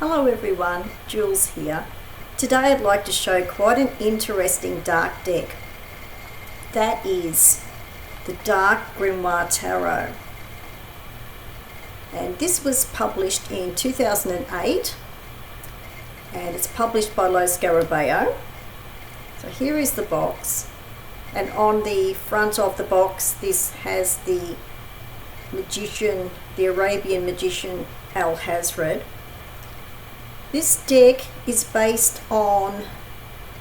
Hello everyone, Jules here. Today I'd like to show quite an interesting dark deck. That is the Dark Grimoire Tarot. And this was published in 2008 and it's published by Scarabeo. So here is the box, and on the front of the box this has the magician, the Arabian magician Al-Hazred. This deck is based on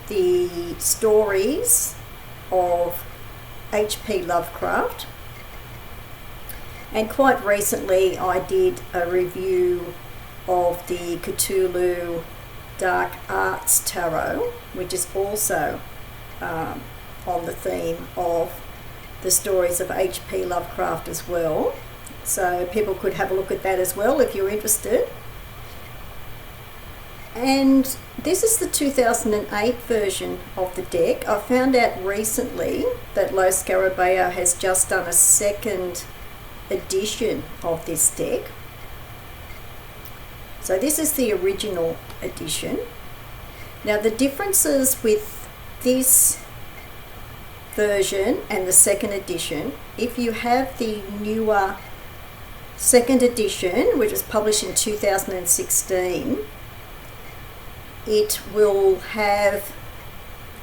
the stories of H.P. Lovecraft, and quite recently I did a review of the Cthulhu Dark Arts Tarot, which is also on the theme of the stories of H.P. Lovecraft as well. So people could have a look at that as well if you're interested. And this is the 2008 version of the deck. I found out recently that Scarabeo has just done a second edition of this deck. So this is the original edition. Now the differences with this version and the second edition, if you have the newer second edition, which was published in 2016, it will have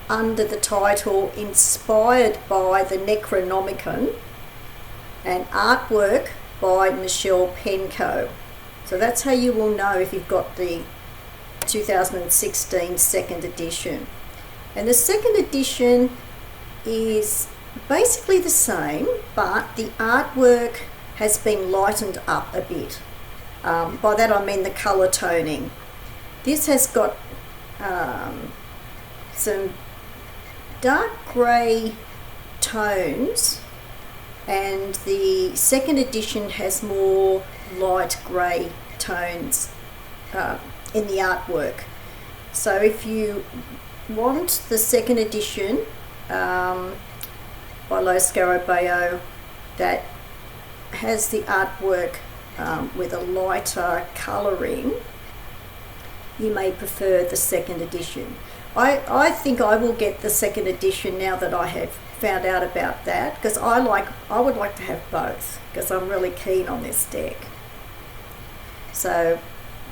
under the title "Inspired by the Necronomicon" and artwork by Michele Penco. So that's how you will know if you've got the 2016 second edition. And the second edition is basically the same, but the artwork has been lightened up a bit. By that I mean the colour toning. This has got some dark grey tones, and the second edition has more light grey tones in the artwork. So if you want the second edition by Scarabeo that has the artwork with a lighter colouring, you may prefer the second edition. I think I will get the second edition now that I have found out about that, because I would like to have both, because I'm really keen on this deck. So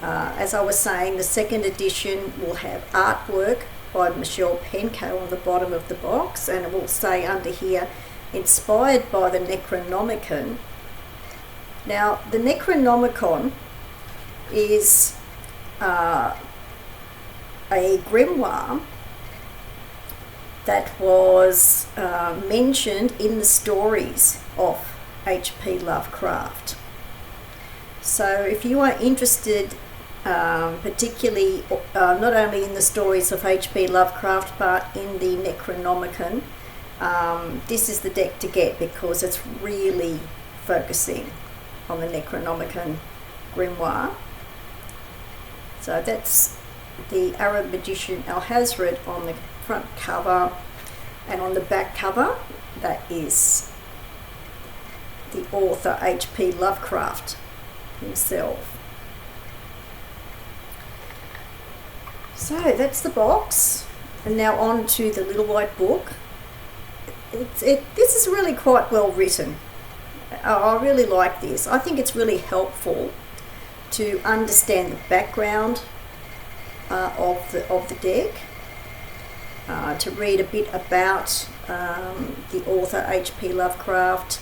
as I was saying, the second edition will have artwork by Michele Penco on the bottom of the box, and it will say under here, "Inspired by the Necronomicon." Now the Necronomicon is a grimoire that was mentioned in the stories of H.P. Lovecraft. So if you are interested particularly not only in the stories of H.P. Lovecraft but in the Necronomicon, this is the deck to get, because it's really focusing on the Necronomicon grimoire. So that's the Arab magician Al-Hazred on the front cover, and on the back cover that is the author H.P. Lovecraft himself. So that's the box, and now on to the little white book. This is really quite well written. I really like this. I think it's really helpful to understand the background of the deck, to read a bit about the author H.P. Lovecraft,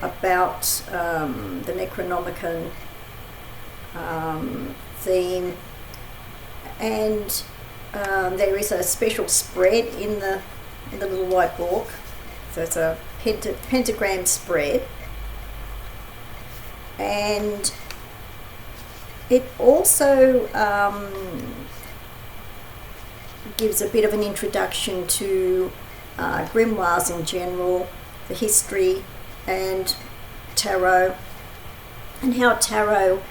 about the Necronomicon theme, and there is a special spread in the little white book. So it's a pentagram spread, and it also gives a bit of an introduction to grimoires in general, the history and tarot, and how tarot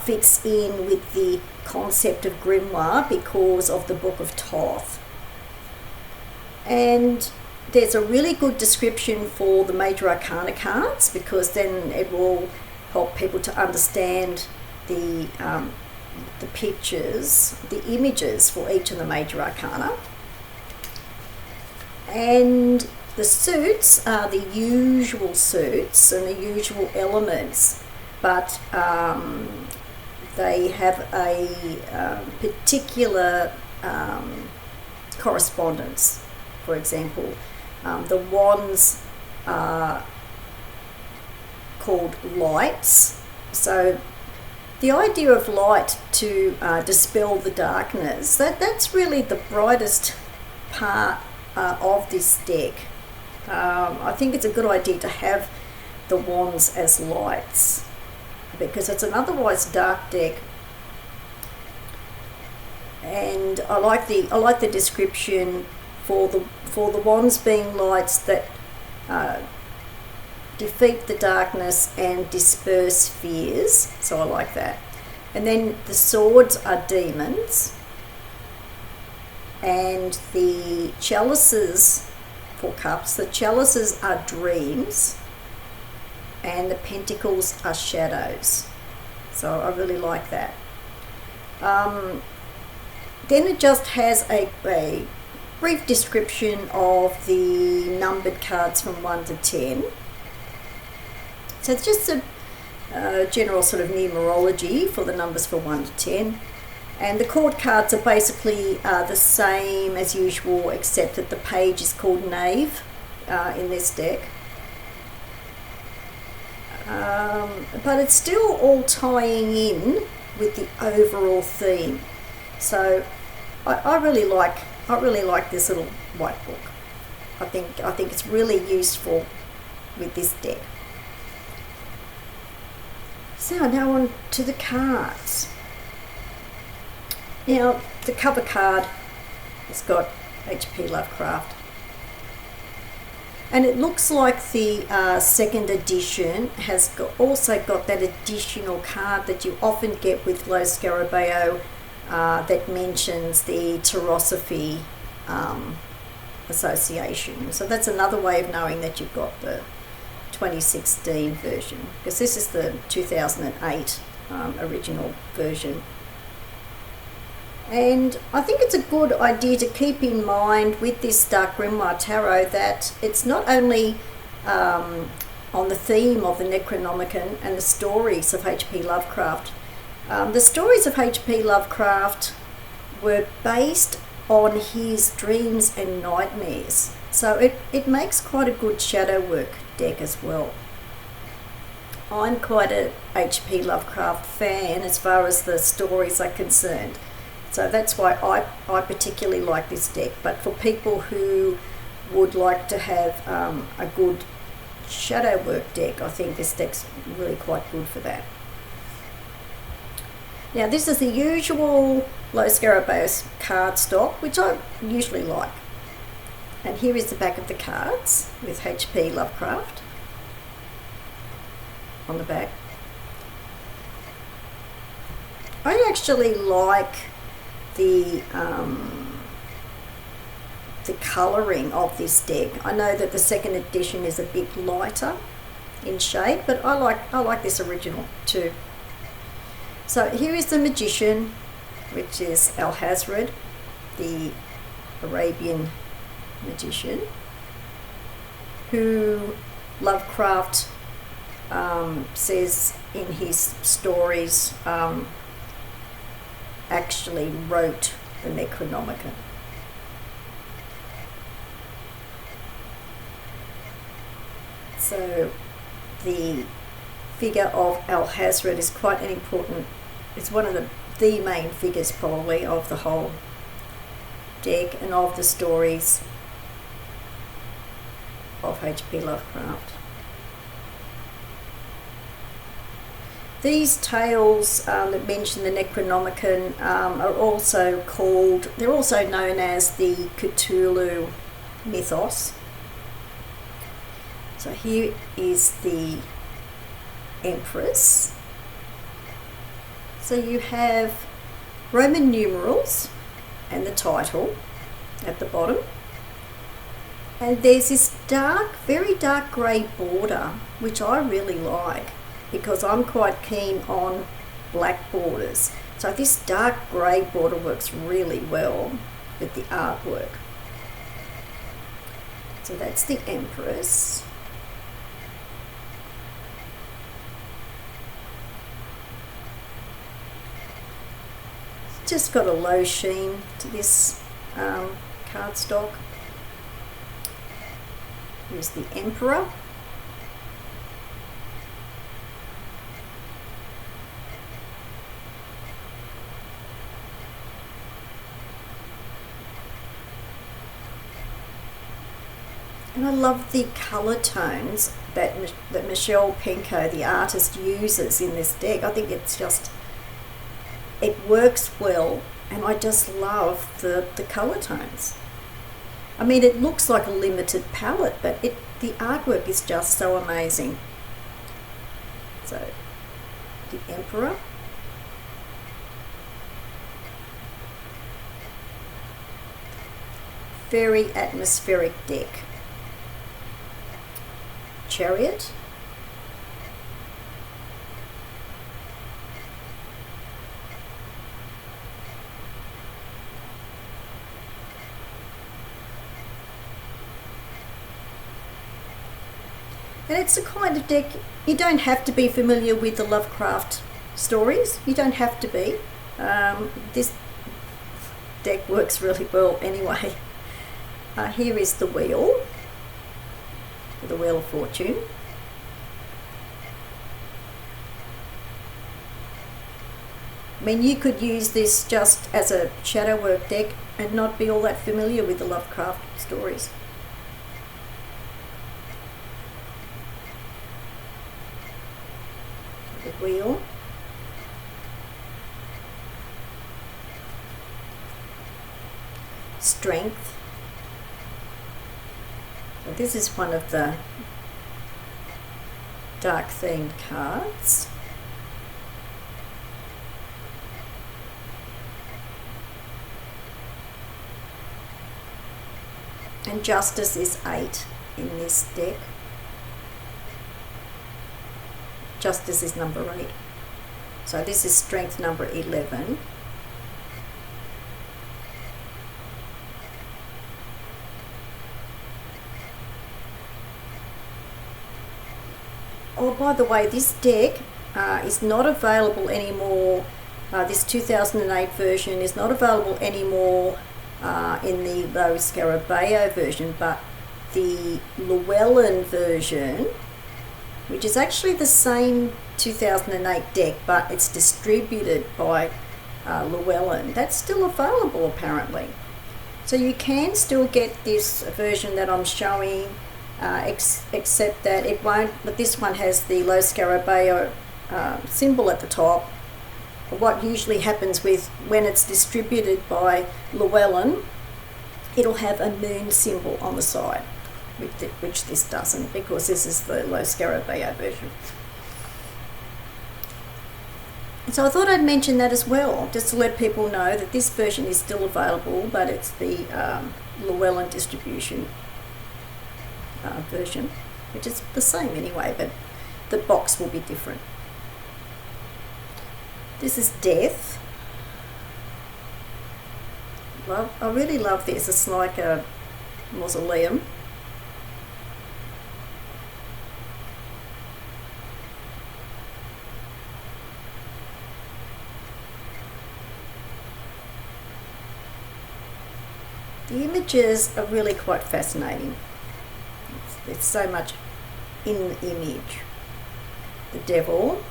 fits in with the concept of grimoire because of the Book of Thoth. And there's a really good description for the major arcana cards, because then it will help people to understand the the pictures, the images for each of the major arcana. And the suits are the usual suits and the usual elements, but they have a particular correspondence. For example, the wands are called lights. So the idea of light to dispel the darkness, that's really the brightest part of this deck. I think it's a good idea to have the wands as lights, because it's an otherwise dark deck. And I like the description for the wands being lights that defeat the darkness and disperse fears. So I like that. And then the swords are demons, and the chalices for cups, the chalices are dreams, and the pentacles are shadows. So I really like that. Then it just has a brief description of the numbered cards from 1 to 10. So it's just a general sort of numerology for the numbers for 1 to 10. And the court cards are basically the same as usual, except that the page is called Knave in this deck. But it's still all tying in with the overall theme. So I really like this little white book. I think it's really useful with this deck. So now on to the cards. Now the cover card has got H.P. Lovecraft, and it looks like the second edition has also got that additional card that you often get with Lo Scarabeo that mentions the Tarosophy Association. So that's another way of knowing that you've got the 2016 version, because this is the 2008 original version. And I think it's a good idea to keep in mind with this Dark Grimoire Tarot that it's not only on the theme of the Necronomicon and the stories of H.P. Lovecraft. The stories of H.P. Lovecraft were based on his dreams and nightmares. So it makes quite a good shadow work deck as well. I'm quite a H.P. Lovecraft fan as far as the stories are concerned. So that's why I particularly like this deck. But for people who would like to have a good shadow work deck, I think this deck's really quite good for that. Now this is the usual Lo Scarabeo card stock, which I usually like. And here is the back of the cards with H.P. Lovecraft on the back. I actually like the colouring of this deck. I know that the second edition is a bit lighter in shade, but I like this original too. So here is the Magician, which is Alhazred, the Arabian magician, who Lovecraft says in his stories actually wrote the Necronomicon. So the figure of Alhazred is quite an important, it's one of the main figures probably of the whole deck and of the stories of H.P. Lovecraft. These tales that mention the Necronomicon are also called, they're also known as the Cthulhu mythos. So here is the Empress. So you have Roman numerals and the title at the bottom. And there's this dark, very dark grey border, which I really like, because I'm quite keen on black borders. So this dark grey border works really well with the artwork. So that's the Empress. It's just got a low sheen to this cardstock. Here's the Emperor. And I love the colour tones that Michele Penco, the artist, uses in this deck. I think it's just, it works well, and I just love the colour tones. I mean, it looks like a limited palette, but the artwork is just so amazing. So, the Emperor. Very atmospheric deck. Chariot. And it's a kind of deck, you don't have to be familiar with the Lovecraft stories. You don't have to be. This deck works really well anyway. Here is the Wheel. The Wheel of Fortune. I mean, you could use this just as a shadow work deck and not be all that familiar with the Lovecraft stories. The Wheel. Strength. So this is one of the dark themed cards. And Justice is 8 in this deck. Justice is number 8. So this is Strength number 11. Oh, by the way, this deck is not available anymore. This 2008 version is not available anymore in the low Scarabeo version, but the Llewellyn version, which is actually the same 2008 deck, but it's distributed by Llewellyn. That's still available apparently. So you can still get this version that I'm showing, except that it won't, but this one has the low Scarabeo symbol at the top. What usually happens with when it's distributed by Llewellyn, it'll have a moon symbol on the side, which this doesn't, because this is the low Scarabeo version. So I thought I'd mention that as well, just to let people know that this version is still available, but it's the Llewellyn distribution version, which is the same anyway, but the box will be different. This is Death. I really love this. It's like a mausoleum. The images are really quite fascinating. There's so much in the image. The Devil.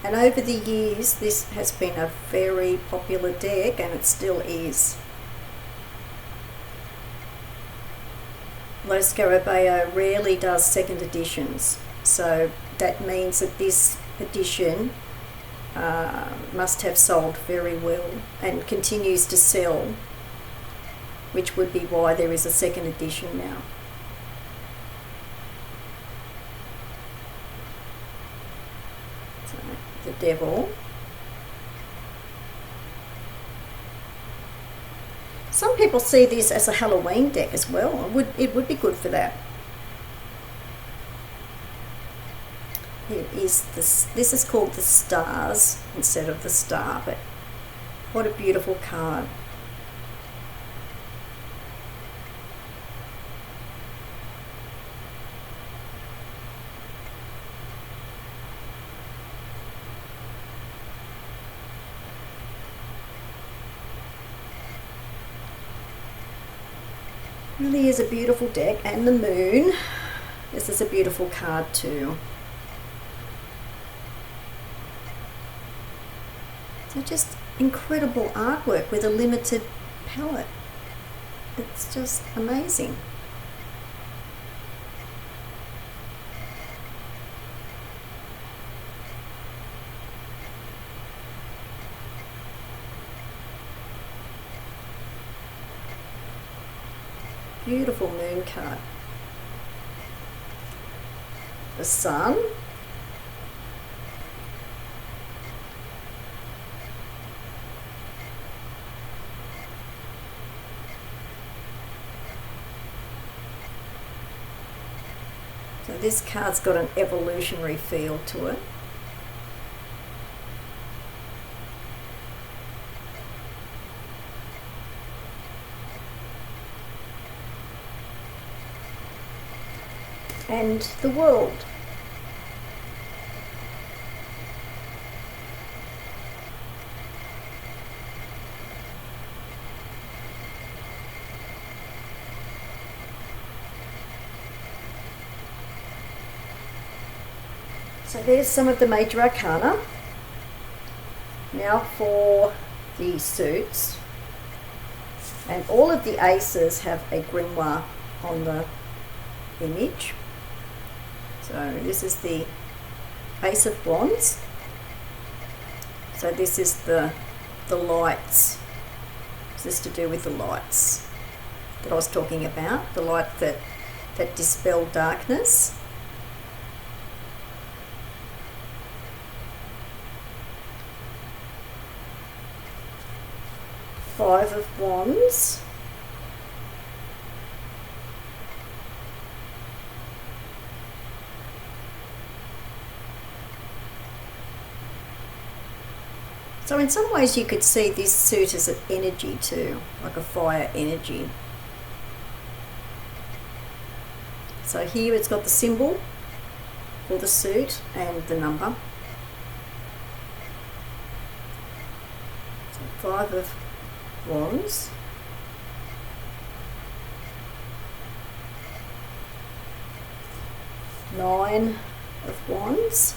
And over the years, this has been a very popular deck, and it still is. Low Scarabeo rarely does second editions, so that means that this edition must have sold very well and continues to sell, which would be why there is a second edition now. So, the Devil. Some people see this as a Halloween deck as well. It would be good for that. Here is this is called the Stars instead of the Star, but what a beautiful card. Really is a beautiful deck, and the moon. This is a beautiful card too. So just incredible artwork with a limited palette. It's just amazing. Beautiful moon card. The sun. So this card's got an evolutionary feel to it. And the world. So there's some of the major arcana. Now for the suits. And all of the aces have a grimoire on the image. So this is the Ace of Wands. So this is the lights. This is to do with the lights that I was talking about. The light that dispel darkness. Five of Wands. So in some ways you could see this suit as an energy too, like a fire energy. So here it's got the symbol for the suit and the number. So Five of Wands. Nine of Wands.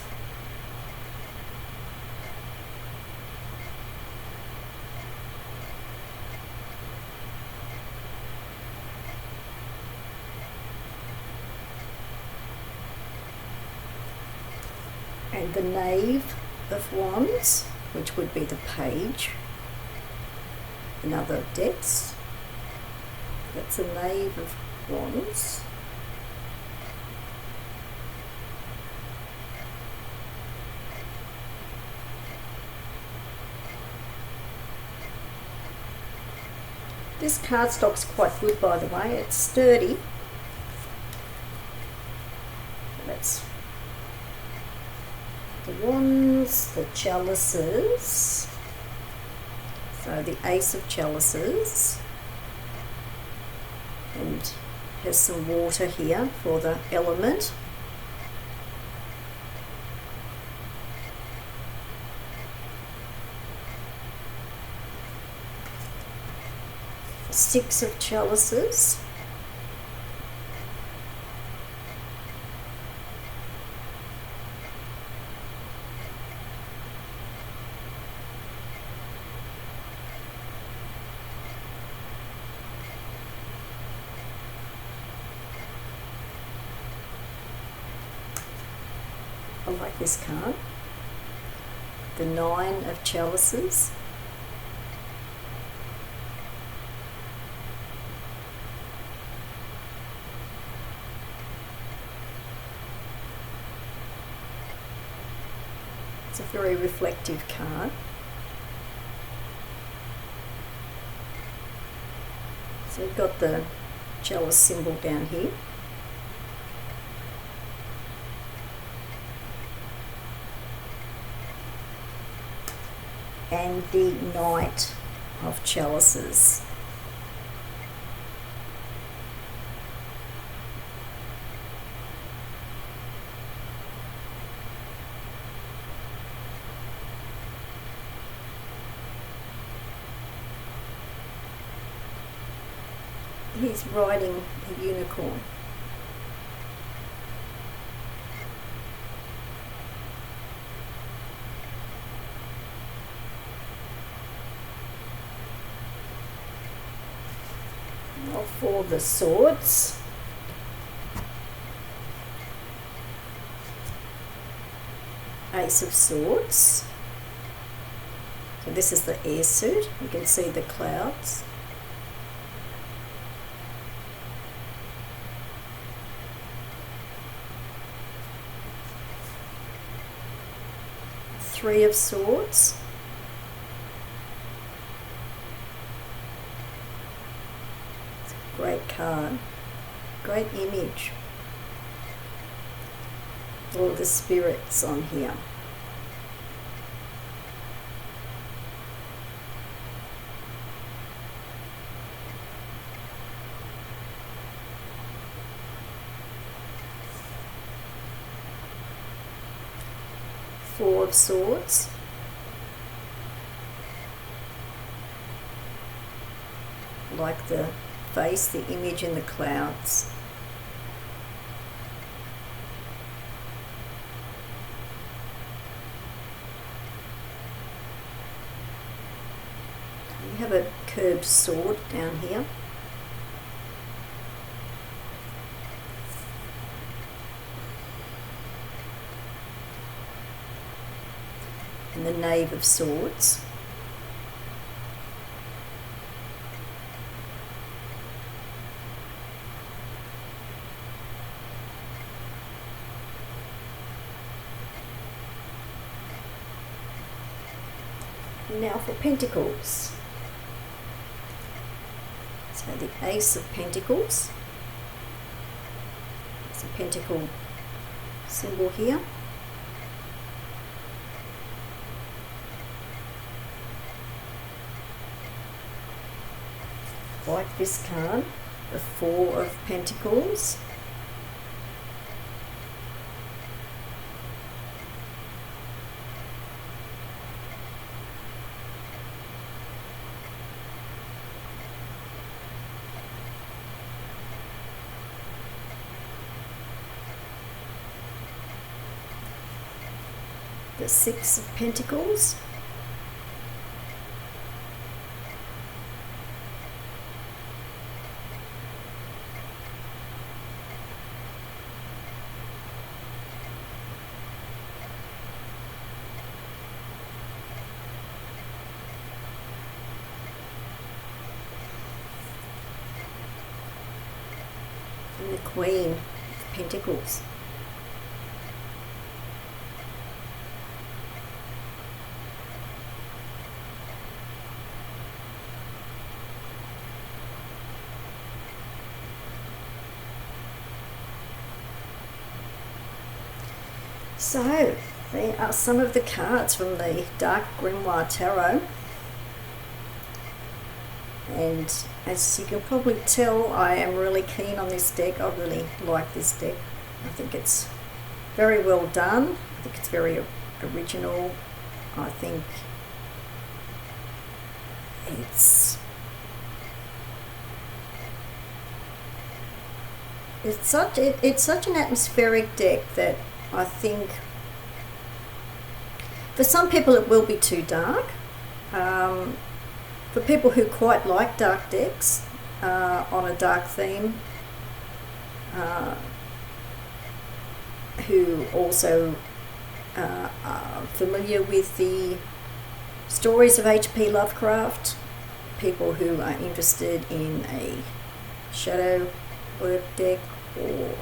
And the Knave of Wands, which would be the Page in other decks. That's the Knave of Wands. This cardstock's quite good, by the way. It's sturdy. That's the wands, the chalices, so the Ace of Chalices, and has some water here for the element. Six of Chalices. I like this card. The Nine of Chalices. It's a very reflective card. So we've got the chalice symbol down here. And the Knight of Chalices. He's riding a unicorn. Now for the swords. Ace of Swords. So this is the air suit. You can see the clouds. Three of Swords. It's a great card, great image. All the spirits on here. Four of Swords. Like the face, the image in the clouds. We have a curved sword down here. And the Knave of Swords. Now for Pentacles. So the Ace of Pentacles. There's a pentacle symbol here. Like this card, the Four of Pentacles. The Six of Pentacles. And the Queen of Pentacles. So, there are some of the cards from the Dark Grimoire Tarot. And as you can probably tell, I am really keen on this deck. I really like this deck. I think it's very well done. I think it's very original. I think it's such an atmospheric deck that I think for some people it will be too dark. For people who quite like dark decks on a dark theme, who also are familiar with the stories of H.P. Lovecraft, people who are interested in a shadow work deck or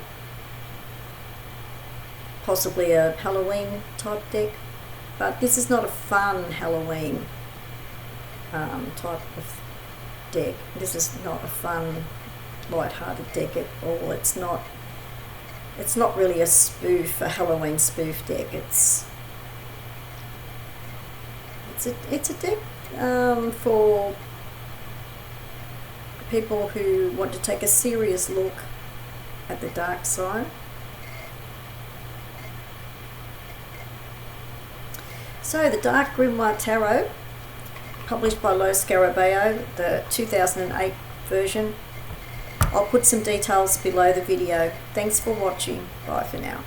possibly a Halloween type deck, but this is not a fun Halloween type of deck. This is not a fun, light-hearted deck at all. It's not really a spoof, a Halloween spoof deck. It's a deck for people who want to take a serious look at the dark side. So the Dark Grimoire Tarot, published by Scarabeo, the 2008 version. I'll put some details below the video. Thanks for watching. Bye for now.